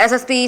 SSP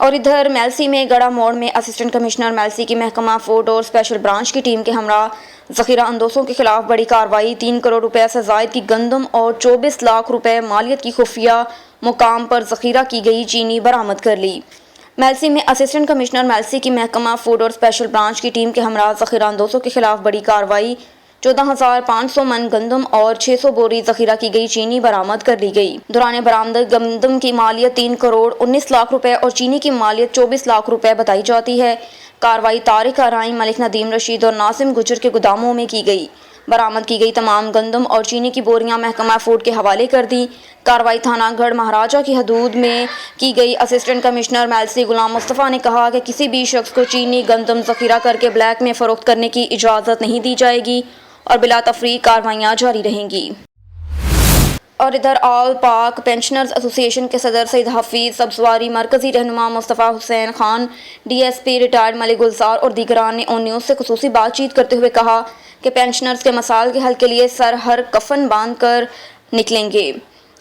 اور ادھر میلسی میں گڑا موڑ میں اسسٹنٹ کمشنر میلسی کی محکمہ فوڈ اور اسپیشل برانچ کی ٹیم کے ہمراہ ذخیرہ اندوزوں کے خلاف بڑی کارروائی، 3 کروڑ روپے سے زائد کی گندم اور 24 لاکھ روپے مالیت کی خفیہ مقام پر ذخیرہ کی گئی چینی برآمد کر لی۔ میلسی میں اسسٹنٹ کمشنر میلسی کی محکمہ فوڈ اور اسپیشل برانچ کی ٹیم کے ہمراہ ذخیرہ اندوزوں کے خلاف بڑی کارروائی، 14,500 من گندم اور 600 بوری ذخیرہ کی گئی چینی برآمد کر لی گئی۔ دوران برآمد گندم کی مالیت 3 کروڑ 19 لاکھ روپے اور چینی کی مالیت 24 لاکھ روپے بتائی جاتی ہے۔ کارروائی طارق ارائیں، ملک ندیم رشید اور ناظم گجر کے گوداموں میں کی گئی۔ برآمد کی گئی تمام گندم اور چینی کی بوریاں محکمہ فوڈ کے حوالے کر دیں۔ کارروائی تھانہ گڑھ مہاراجہ کی حدود میں کی گئی۔ اسسٹنٹ کمشنر میلسی غلام مصطفیٰ نے کہا کہ کسی بھی شخص کو چینی گندم ذخیرہ کر کے بلیک میں فروخت کرنے کی اجازت نہیں دی جائے گی اور بلا تفریق کارروائیاں جاری رہیں گی۔ اور ادھر آل پاک پینشنرز ایسوسی ایشن کے صدر سید حفیظ سبزواری، مرکزی رہنما Mustafa Hussain Khan, D S P retired Malik Gulzar اور دیگران نے اون نیوز سے خصوصی بات چیت کرتے ہوئے کہا کہ پینشنرز کے مسائل کے حل کے لیے سر ہر کفن باندھ کر نکلیں گے،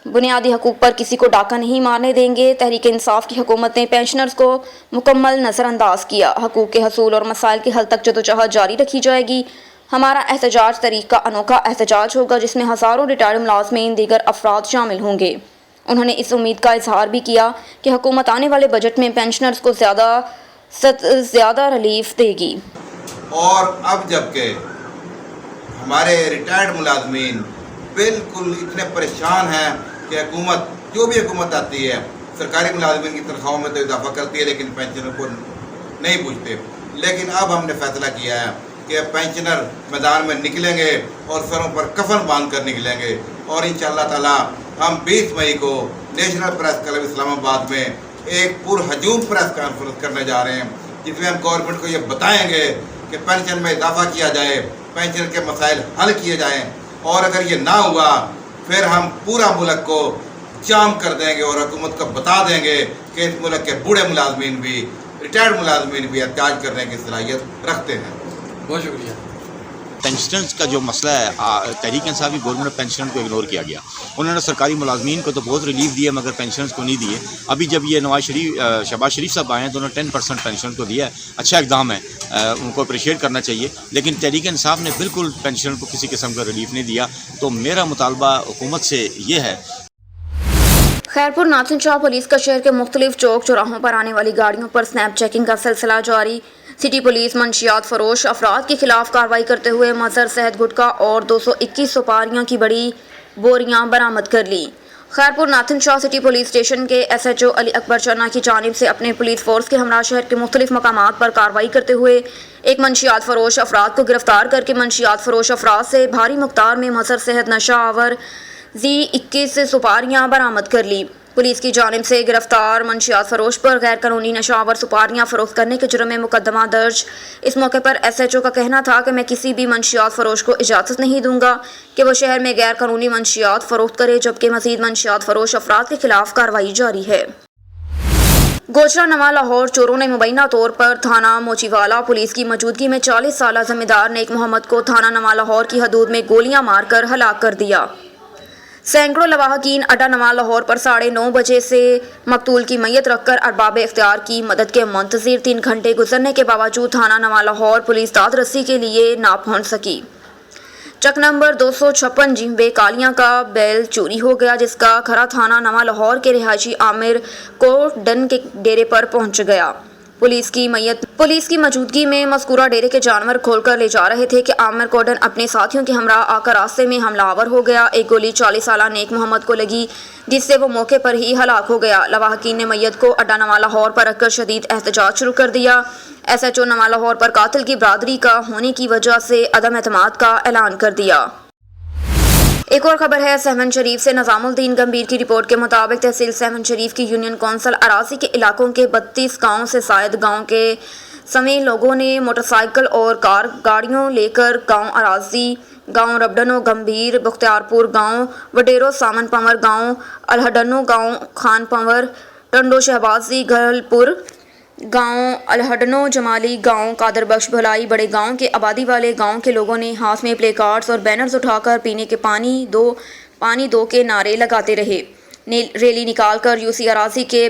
بنیادی حقوق پر کسی کو ڈاکہ نہیں مارنے دیں گے۔ تحریک انصاف کی حکومت نے پینشنرز کو مکمل نظر انداز کیا، حقوق کے حصول اور مسائل کے حل تک جدوجہد جاری رکھی جائے گی۔ ہمارا احتجاج تاریخ کا انوکھا احتجاج ہوگا جس میں ہزاروں ریٹائرڈ ملازمین دیگر افراد شامل ہوں گے۔ انہوں نے اس امید کا اظہار بھی کیا کہ حکومت آنے والے بجٹ میں پینشنرز کو زیادہ ریلیف دے گی۔ اور اب جبکہ ہمارے ریٹائرڈ ملازمین بالکل اتنے پریشان ہیں کہ حکومت جو بھی حکومت آتی ہے سرکاری ملازمین کی تنخواہوں میں تو اضافہ کرتی ہے لیکن پینشنر کو نہیں پوچھتے، لیکن اب ہم نے فیصلہ کیا ہے کہ پینشنر میدان میں نکلیں گے اور سروں پر کفن باندھ کر نکلیں گے، اور انشاءاللہ تعالی ہم 20 مئی کو نیشنل پریس کلب اسلام آباد میں ایک پرہجوم پریس کانفرنس کرنے جا رہے ہیں جس میں ہم گورنمنٹ کو یہ بتائیں گے کہ پینشن میں اضافہ کیا جائے، پینشن کے مسائل حل کیے جائیں، اور اگر یہ نہ ہوا پھر ہم پورا ملک کو جام کر دیں گے اور حکومت کو بتا دیں گے کہ اس ملک کے بوڑھے ملازمین بھی، ریٹائرڈ ملازمین بھی احتجاج کرنے کی صلاحیت رکھتے ہیں۔ بہت شکریہ۔ پینشنرز کا جو مسئلہ ہے، تحریک انصاف کی گورنمنٹ پینشنر کو اگنور کیا گیا۔ انہوں نے سرکاری ملازمین کو تو بہت ریلیف دیا مگر پینشنرز کو نہیں دیے۔ ابھی جب یہ شہباز شریف صاحب آئے ہیں تو انہوں نے 10% پینشن کو دیا ہے، اچھا اقدام ہے، ان کو اپریشیٹ کرنا چاہیے، لیکن تحریک انصاف نے بالکل پینشنر کو کسی قسم کا ریلیف نہیں دیا۔ تو میرا مطالبہ حکومت سے یہ ہے۔ خیرپور ناتھن شاہ پولیس کا شہر کے مختلف چوک چوراہوں پر آنے والی گاڑیوں پر سنیپ چیکنگ کا سلسلہ جاری۔ سٹی پولیس منشیات فروش افراد کے خلاف کارروائی کرتے ہوئے مظہر صحت گٹکا اور 221 سپاریاں کی بڑی بوریاں برآمد کر لی۔ خیرپور ناتھن شاہ سٹی پولیس اسٹیشن کے ایس ایچ او علی اکبر چنا کی جانب سے اپنے پولیس فورس کے ہمراہ شہر کے مختلف مقامات پر کارروائی کرتے ہوئے ایک منشیات فروش افراد کو گرفتار کر کے منشیات فروش افراد سے بھاری مقدار میں مظہر صحت نشہ آور Z21 سپاریاں برآمد کر لی۔ پولیس کی جانب سے گرفتار منشیات فروش پر غیر قانونی نشہ آور سپاریاں فروخت کرنے کے جرم میں مقدمہ درج۔ اس موقع پر ایس ایچ او کا کہنا تھا کہ میں کسی بھی منشیات فروش کو اجازت نہیں دوں گا کہ وہ شہر میں غیر قانونی منشیات فروخت کرے، جبکہ مزید منشیات فروش افراد کے خلاف کارروائی جاری ہے۔ گوجرا نواں لاہور چوروں نے مبینہ طور پر تھانہ موچی والا پولیس کی موجودگی میں 40 سالہ ذمہ دار نیک محمد کو تھانہ نواں لاہور کی حدود میں گولیاں مار کر ہلاک کر دیا۔ سینکڑوں لواحقین اڈا نواں لاہور پر 9:30 بجے سے مقتول کی میت رکھ کر ارباب اختیار کی مدد کے منتظر 3 گھنٹے گزرنے کے باوجود تھانہ نواں لاہور پولیس داد رسی کے لیے نہ پہنچ سکی۔ چک نمبر 256 جیمبے کالیاں کا بیل چوری ہو گیا، جس کا کھرا تھانہ نواں لاہور کے رہائشی عامر کو ڈن کے ڈیرے پر پہنچ گیا۔ پولیس کی موجودگی میں مذکورہ ڈیرے کے جانور کھول کر لے جا رہے تھے کہ عامر کوڈن اپنے ساتھیوں کے ہمراہ آ کر راستے میں حملہ آور ہو گیا۔ ایک گولی 40 سالہ نیک محمد کو لگی جس سے وہ موقع پر ہی ہلاک ہو گیا۔ لواحقین نے میت کو اڈا نواں لاہور پر رکھ کر شدید احتجاج شروع کر دیا۔ ایس ایچ او نواں لاہور پر قاتل کی برادری کا ہونے کی وجہ سے عدم اعتماد کا اعلان کر دیا۔ ایک اور خبر ہے سہمن شریف سے۔ نظام الدین گمبھیر کی رپورٹ کے مطابق تحصیل سہمن شریف کی یونین کونسل اراضی کے علاقوں کے 32 گاؤں سے زائد گاؤں کے سمیت لوگوں نے موٹر سائیکل اور کار گاڑیوں لے کر گاؤں اراضی، گاؤں ربڈنو گمبھیر، بختیارپور گاؤں، وڈیرو سامن پنور گاؤں، الہڈنو گاؤں، خان پنور، ٹنڈو شہبازی، گھل پور گاؤں، الہڈنو جمالی گاؤں، قادر بخش بھلائی بڑے گاؤں کے آبادی والے گاؤں کے لوگوں نے ہاتھ میں پلے کارڈز اور بینرز اٹھا کر پینے کے پانی دو کے نعرے لگاتے رہے۔ ریلی نکال کر یو سی اراضی کے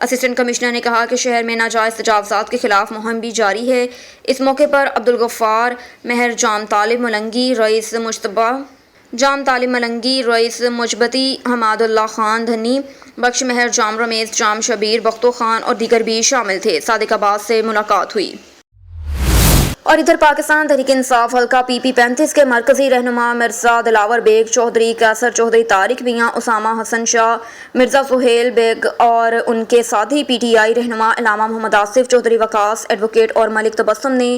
اسسٹنٹ کمشنر نے کہا کہ شہر میں ناجائز تجاوزات کے خلاف مہم بھی جاری ہے۔ اس موقع پر عبدالغفار مہر جام طالب ملنگی، رئیس مجتبہ جام طالب ملنگی، رئیس مجبتی حماد اللہ خان دھنی، بخش مہر جام، رمیز جام، شبیر بختو خان اور دیگر بھی شامل تھے۔ صادق عباس سے ملاقات ہوئی۔ اور ادھر پاکستان تحریک انصاف حلقہ PP 35 کے مرکزی رہنما مرزا دلاور بیگ چودھری، کیسر چودھری، طارق میاں، اسامہ حسن شاہ، مرزا سہیل بیگ اور ان کے ساتھی PTI رہنما علامہ محمد آصف چودھری، وقاص ایڈوکیٹ اور ملک تبسم نے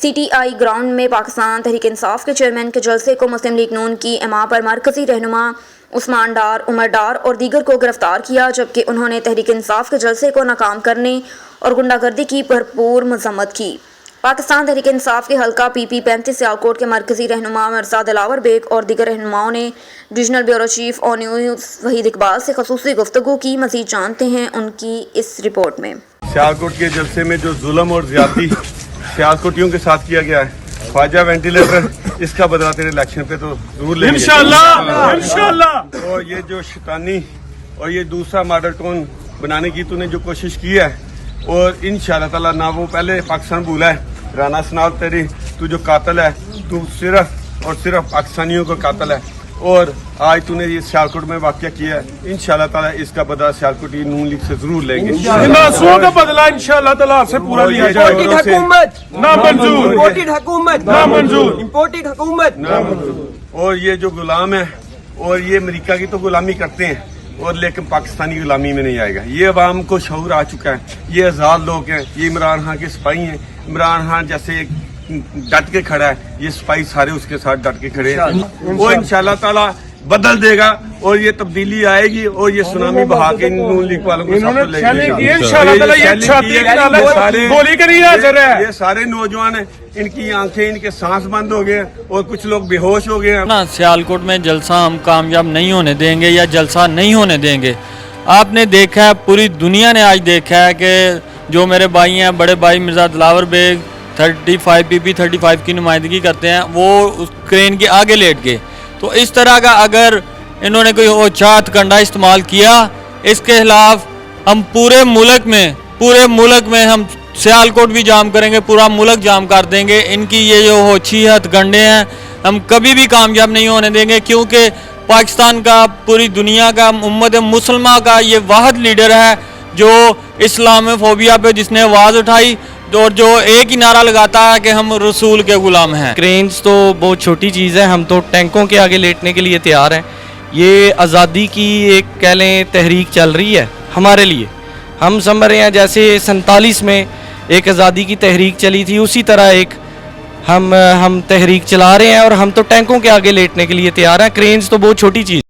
CTI گراؤنڈ میں پاکستان تحریک انصاف کے چیئرمین کے جلسے کو مسلم لیگ نون کی اما پر مرکزی رہنما عثمان ڈار، عمر ڈار اور دیگر کو گرفتار کیا، جبکہ انہوں نے تحریک انصاف کے جلسے کو ناکام کرنے اور غنڈہ گردی کی بھرپور مذمت کی۔ پاکستان تحریک انصاف کے حلقہ PP 35 سیالکوٹ کے مرکزی رہنما مرزا دلاور بیگ اور دیگر رہنماؤں نے ڈویژنل بیورو چیف اور نیوز وحید اقبال سے خصوصی گفتگو کی۔ مزید جانتے ہیں ان کی اس رپورٹ میں۔ سیالکوٹ کے جلسے میں جو ظلم اور زیادتی سیالکوٹیوں کے ساتھ کیا گیا ہے، خواجہ وینٹیلیٹر، اس کا بدلہ تیرے الیکشن پہ تو ضرور لیں گے انشاءاللہ۔ اور یہ جو شیطانی اور یہ دوسرا ماڈل ٹون بنانے کی تو نے جو کوشش کی ہے، اور انشاءاللہ تعالیٰ نہ وہ پہلے پاکستان بھولا ہے، رانا سنال تیری تو جو قاتل ہے، تو صرف اور صرف پاکستانیوں کا قاتل ہے، اور آج تو نے یہ سیالکوٹ میں واقعہ کیا ہے۔ انشاءاللہ تعالیٰ اس کا بدلہ سیالکوٹی نون لیگ سے ضرور لیں گے۔ کا بدلہ انشاءاللہ تعالیٰ آپ سے پورا لیا جائے گا۔ حکومت نامنظور، حکومت نامنظور، امپورٹڈ حکومت اور یہ جو غلام ہے، اور یہ امریکہ کی تو غلامی کرتے ہیں، اور لیکن پاکستانی غلامی میں نہیں آئے گا۔ یہ عوام کو شعور آ چکا ہے، یہ آزاد لوگ ہیں، یہ عمران خان کے سپاہی ہیں۔ عمران خان جیسے ایک ڈٹ کے کھڑا ہے، یہ سپاہی سارے اس کے ساتھ ڈٹ کے کھڑے ہیں۔ وہ انشاءاللہ تعالیٰ بدل دے گا، اور یہ تبدیلی آئے گی، اور یہ سونامی بہا کے نون لیگ والوں کو انہوں نے ساتھ لے چھلے جائے کی گا۔ انشاءاللہ تعالیٰ یہ چھاتی کے نالے گولی کری حاضر ہے۔ یہ سارے نوجوان ہیں، ان کی آنکھیں، ان کے سانس بند ہو گئے ہیں، اور کچھ لوگ بے ہوش ہو گئے ہیں۔ نا سیالکوٹ میں جلسہ ہم کامیاب نہیں ہونے دیں گے، یا جلسہ نہیں ہونے دیں گے۔ آپ نے دیکھا ہے، پوری دنیا نے آج دیکھا ہے کہ جو میرے بھائی ہیں، بڑے بھائی مرزا دلاور بیگ 35 PP 35 کی نمائندگی کرتے ہیں، وہ اس کرین کے آگے لیٹ گئے۔ تو اس طرح کا اگر انہوں نے کوئی اوچھات کنڈا استعمال کیا، اس کے خلاف ہم پورے ملک میں ہم سیالکوٹ بھی جام کریں گے، پورا ملک جام کر دیں گے۔ ان کی یہ جو ہوچھی ہتھ گنڈے ہیں، ہم کبھی بھی کامیاب نہیں ہونے دیں گے، کیونکہ پاکستان کا، پوری دنیا کا، امت مسلمہ کا یہ واحد لیڈر ہے جو اسلام فوبیا پہ جس نے آواز اٹھائی، اور جو ایک ہی نعرہ لگاتا ہے کہ ہم رسول کے غلام ہیں۔ کرینز تو بہت چھوٹی چیز ہے، ہم تو ٹینکوں کے آگے لیٹنے کے لیے تیار ہیں۔ یہ آزادی کی ایک کہہ لیں تحریک چل رہی ہے ہمارے لیے، ہم سمجھ رہے ہیں جیسے 47 میں ایک آزادی کی تحریک چلی تھی، اسی طرح ایک ہم تحریک چلا رہے ہیں، اور ہم تو ٹینکوں کے آگے لیٹنے کے لیے تیار ہیں۔ کرینز تو بہت چھوٹی چیز۔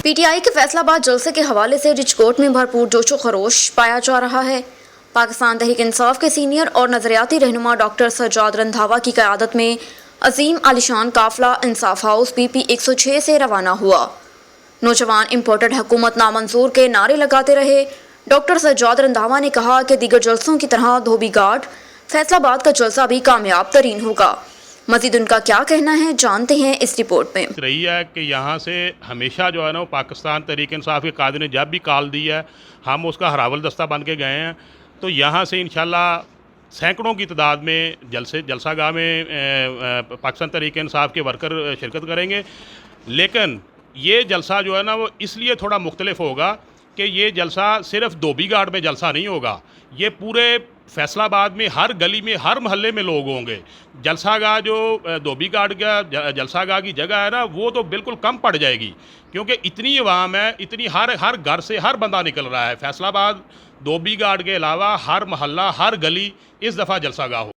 PTI کے فیصلہ آباد جلسے کے حوالے سے رچ کوٹ میں بھرپور جوش و خروش پایا جا رہا ہے۔ پاکستان تحریک انصاف کے سینئر اور نظریاتی رہنما ڈاکٹر سجاد رندھاوا کی قیادت میں عظیم عالیشان قافلہ انصاف ہاؤس PP 106 سے روانہ ہوا۔ نوجوان امپورٹڈ حکومت نامنظور کے نعرے لگاتے رہے۔ ڈاکٹر سجاد رندھاوا نے کہا کہ دیگر جلسوں کی طرح دھوبی گھاٹ فیصل آباد کا جلسہ بھی کامیاب ترین ہوگا۔ مزید ان کا کیا کہنا ہے جانتے ہیں اس رپورٹ میں۔ رہی ہے کہ یہاں سے ہمیشہ جو ہے نا پاکستان تحریک انصاف کے قائد نے جب بھی کال دی ہے، ہم اس کا ہراول دستہ بن کے گئے ہیں۔ تو یہاں سے انشاءاللہ سینکڑوں کی تعداد میں جلسہ گاہ میں پاکستان تحریک انصاف کے ورکر شرکت کریں گے۔ لیکن یہ جلسہ جو ہے نا وہ اس لیے تھوڑا مختلف ہوگا کہ یہ جلسہ صرف دھوبی گھاٹ میں جلسہ نہیں ہوگا، یہ پورے فیصل آباد میں ہر گلی میں ہر محلے میں لوگ ہوں گے۔ جلسہ گاہ جو دھوبی گھاٹ کا جلسہ گاہ کی جگہ ہے نا، وہ تو بالکل کم پڑ جائے گی، کیونکہ اتنی عوام ہے، اتنی ہر گھر سے ہر بندہ نکل رہا ہے۔ فیصل آباد دھوبی گھاٹ کے علاوہ ہر محلہ ہر گلی اس دفعہ جلسہ گاہ ہو۔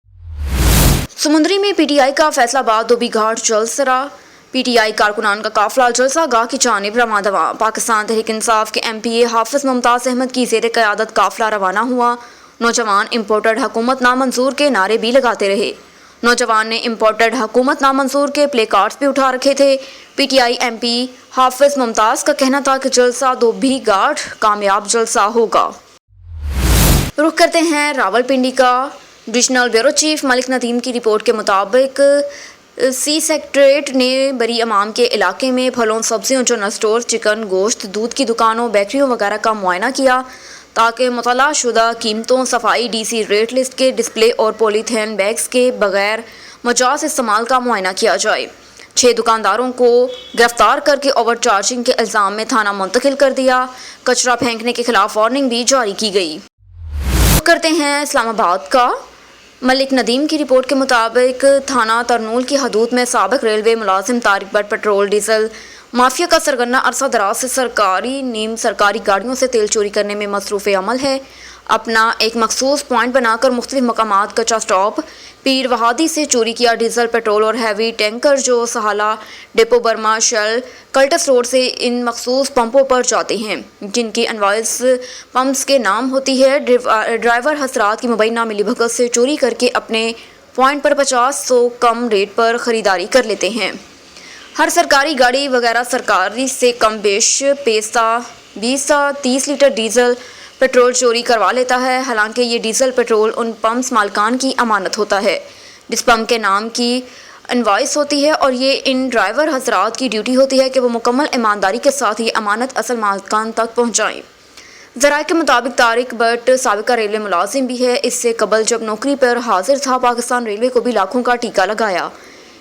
سمندری میں PTI کا فیصل آباد دھوبی گھاٹ جلسہ، PTI کارکنان کا قافلہ جلسہ گاہ کی جانب رواں دواں۔ پاکستان تحریک انصاف کے MPA حافظ ممتاز احمد کی زیر قیادت قافلہ روانہ ہوا۔ نوجوان امپورٹڈ حکومت نامنظور کے نعرے بھی لگاتے رہے۔ نوجوان نے امپورٹڈ حکومت نامنظور کے پلے کارڈز بھی اٹھا رکھے تھے۔ PTI MP حافظ ممتاز کا کہنا تھا کہ جلسہ دھوبی گھاٹ کامیاب جلسہ ہوگا۔ رخ کرتے ہیں راولپنڈی کا۔ ڈویژنل بیورو چیف ملک ندیم کی رپورٹ کے مطابق سی سیکٹریٹ نے بری امام کے علاقے میں پھلوں، سبزیوں، جنرل اسٹور، چکن، گوشت، دودھ کی دکانوں، بیکریوں وغیرہ کا معائنہ کیا تاکہ مطلع شدہ قیمتوں، صفائی، DC ریٹ لسٹ کے ڈسپلے اور پولیتھین بیگز کے بغیر مجاز استعمال کا معائنہ کیا جائے۔ 6 دکانداروں کو گرفتار کر کے اوور چارجنگ کے الزام میں تھانہ منتقل کر دیا۔ کچرا پھینکنے کے خلاف وارننگ بھی جاری کی گئی۔ کرتے ہیں اسلام آباد کا۔ ملک ندیم کی رپورٹ کے مطابق تھانہ ترنول کی حدود میں سابق ریلوے ملازم Tariq but petrol diesel mafia کا سرگنہ عرصہ دراز سے سرکاری نیم سرکاری گاڑیوں سے تیل چوری کرنے میں مصروف عمل ہے۔ اپنا ایک مخصوص پوائنٹ بنا کر مختلف مقامات کچا سٹاپ پیر وہادی سے چوری کیا ڈیزل، پیٹرول اور ہیوی ٹینکر جو سہالہ، ڈپو برما، شیل، کلٹس روڈ سے ان مخصوص پمپوں پر جاتے ہیں جن کی انوائس پمپس کے نام ہوتی ہے۔ ڈرائیور حضرات کی مبینہ ملی بھگت سے چوری کر کے اپنے پوائنٹ پر 50-100 کم ریٹ پر خریداری کر لیتے ہیں۔ ہر سرکاری گاڑی وغیرہ سرکاری سے کم بیش 20 سے 30 لیٹر ڈیزل پیٹرول چوری کروا لیتا ہے، حالانکہ یہ ڈیزل پیٹرول ان پمپس مالکان کی امانت ہوتا ہے جس پمپ کے نام کی انوائس ہوتی ہے، اور یہ ان ڈرائیور حضرات کی ڈیوٹی ہوتی ہے کہ وہ مکمل ایمانداری کے ساتھ یہ امانت اصل مالکان تک پہنچائیں۔ ذرائع کے مطابق طارق بٹ سابقہ ریلوے ملازم بھی ہے۔ اس سے قبل جب نوکری پر حاضر تھا پاکستان ریلوے کو بھی لاکھوں کا ٹیکہ لگایا۔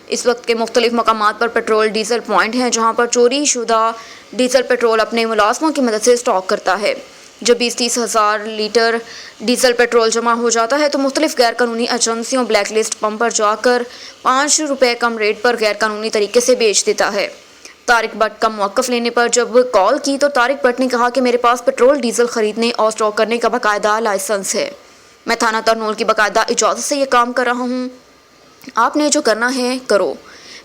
اس وقت کے مختلف مقامات پر پیٹرول ڈیزل پوائنٹ ہیں جہاں پر چوری شدہ ڈیزل پیٹرول اپنے ملازموں کی مدد سے اسٹاک کرتا ہے۔ جب 20-30 ہزار لیٹر ڈیزل پیٹرول جمع ہو جاتا ہے تو مختلف غیر قانونی ایجنسیوں بلیک لسٹ پمپ پر جا کر 5 روپے کم ریٹ پر غیر قانونی طریقے سے بیچ دیتا ہے۔ طارق بٹ کا موقف لینے پر جب کال کی تو طارق بٹ نے کہا کہ میرے پاس پیٹرول ڈیزل خریدنے اور اسٹاک کرنے کا باقاعدہ لائسنس ہے، میں تھانہ ترنول کی باقاعدہ اجازت سے یہ کام کر رہا ہوں، آپ نے جو کرنا ہے کرو۔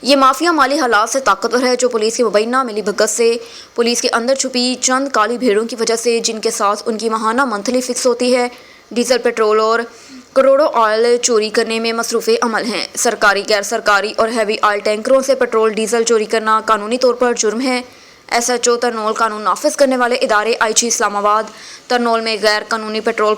یہ مافیا مالی حالات سے طاقتور ہے جو پولیس کی مبینہ ملی بھگت سے، پولیس کے اندر چھپی چند کالی بھیڑوں کی وجہ سے جن کے ساتھ ان کی ماہانہ منتھلی فکس ہوتی ہے، ڈیزل پیٹرول اور کروڑوں آئل چوری کرنے میں مصروف عمل ہیں۔ سرکاری، غیر سرکاری اور ہیوی آئل ٹینکروں سے پیٹرول ڈیزل چوری کرنا قانونی طور پر جرم ہے۔ SHO ترنول قانون نافذ کرنے والے ادارے IG اسلام آباد ترنول میں غیر قانونی پیٹرول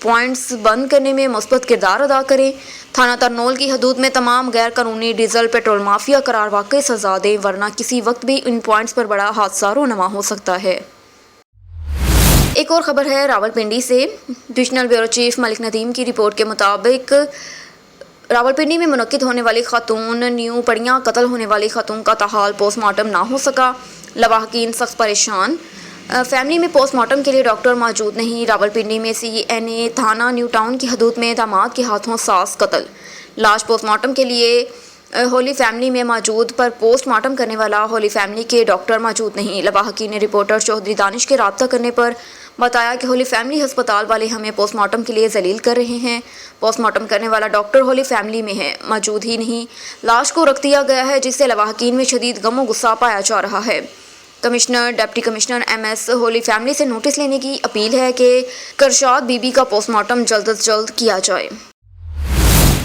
پوائنٹس بند کرنے میں مثبت کردار ادا کریں، تھانہ ترنول کی حدود میں تمام غیر قانونی ڈیزل پیٹرول مافیا قرار واقعی سزا دیں، ورنہ کسی وقت بھی ان پوائنٹس پر بڑا حادثہ رونما ہو سکتا ہے۔ ایک اور خبر ہے راولپنڈی سے۔ ڈویژنل بیورو چیف ملک ندیم کی رپورٹ کے مطابق راولپنڈی میں منعقد ہونے والی خاتون نیو پڑیاں قتل ہونے والی خاتون کا تاحال پوسٹ مارٹم نہ ہو سکا، لواحقین سخت پریشان، فیملی میں پوسٹ مارٹم کے لیے ڈاکٹر موجود نہیں۔ راولپنڈی میں CNA تھانہ نیو ٹاؤن کی حدود میں داماد کے ہاتھوں ساس قتل، لاش پوسٹ مارٹم کے لیے ہولی فیملی میں موجود پر پوسٹ مارٹم کرنے والا ہولی فیملی کے ڈاکٹر موجود نہیں۔ لواحقین نے رپورٹر چودھری دانش کے رابطہ کرنے پر بتایا کہ ہولی فیملی ہسپتال والے ہمیں پوسٹ مارٹم کے لیے ذلیل کر رہے ہیں، پوسٹ مارٹم کرنے والا ڈاکٹر ہولی فیملی میں ہے، موجود ہی نہیں، لاش کو رکھ دیا گیا ہے، جس سے لواحقین میں شدید غم و غصہ پایا جا رہا ہے۔ Commissioner, deputy commissioner MS holy family سے نوٹس لینے کی اپیل ہے کہ کرشاد بی بی کا پوسٹ مارٹم جلد از جلد کیا جائے۔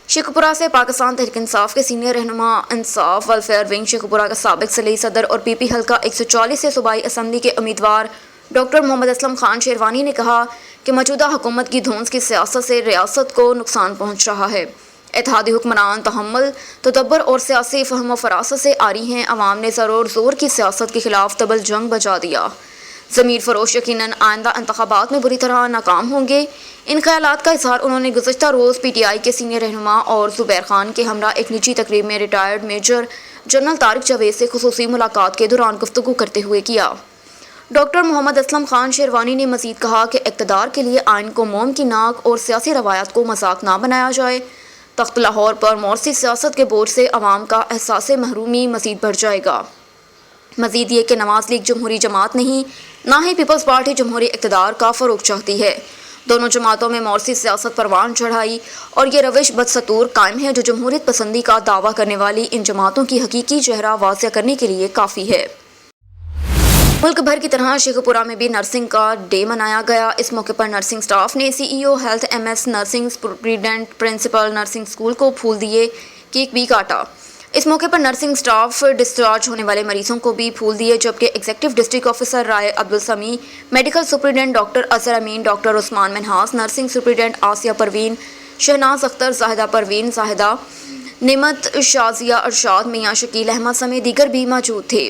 شیخوپورہ سے پاکستان تحریک انصاف کے سینئر رہنما انصاف ویلفیئر ونگ شیخوپورہ کا سابق صلیحی صدر اور PP حلقہ 140 سے صوبائی اسمبلی کے امیدوار ڈاکٹر محمد اسلم خان شیروانی نے کہا کہ موجودہ حکومت کی دھونس کی سیاست سے ریاست کو نقصان پہنچ رہا ہے۔ اتحادی حکمران تحمل، تدبر اور سیاسی فہم و فراست سے آری ہیں، عوام نے زور اور زور کی سیاست کے خلاف تبل جنگ بجا دیا، ضمیر فروش یقیناً آئندہ انتخابات میں بری طرح ناکام ہوں گے۔ ان خیالات کا اظہار انہوں نے گزشتہ روز PTI کے سینئر رہنما اور زبیر خان کے ہمراہ ایک نجی تقریب میں retired major general Tariq Javed سے خصوصی ملاقات کے دوران گفتگو کرتے ہوئے کیا۔ ڈاکٹر محمد اسلم خان شیروانی نے مزید کہا کہ اقتدار کے لیے آئین کو موم کی ناک اور سیاسی روایات کو مذاق نہ بنایا جائے۔ تخت لاہور پر مورثی سیاست کے بوجھ سے عوام کا احساس محرومی مزید بڑھ جائے گا۔ مزید یہ کہ نواز لیگ جمہوری جماعت نہیں، نہ ہی پیپلز پارٹی جمہوری اقتدار کا فروغ چاہتی ہے۔ دونوں جماعتوں میں مورثی سیاست پروان چڑھائی اور یہ روش بدستور قائم ہے جو جمہوریت پسندی کا دعویٰ کرنے والی ان جماعتوں کی حقیقی چہرہ واضح کرنے کے لیے کافی ہے۔ ملک بھر کی طرح شیخوپورہ میں بھی نرسنگ کا ڈے منایا گیا۔ اس موقع پر نرسنگ سٹاف نے CEO health MS nursing superintendent principal nursing school کو پھول دیے، کیک بھی کاٹا۔ اس موقع پر نرسنگ سٹاف ڈسچارج ہونے والے مریضوں کو بھی پھول دیے، جبکہ ایگزیکٹو ڈسٹرکٹ آفیسر رائے Abdul Sami, medical superintendent doctor Azhar امین، ڈاکٹر عثمان منہاس، نرسنگ سپرنٹینڈنٹ آسیہ پروین، شہناز اختر، زاہدہ پروین زاہدہ، نعمت شازیہ، ارشاد میاں، شکیل احمد سمیت دیگر بھی موجود تھے۔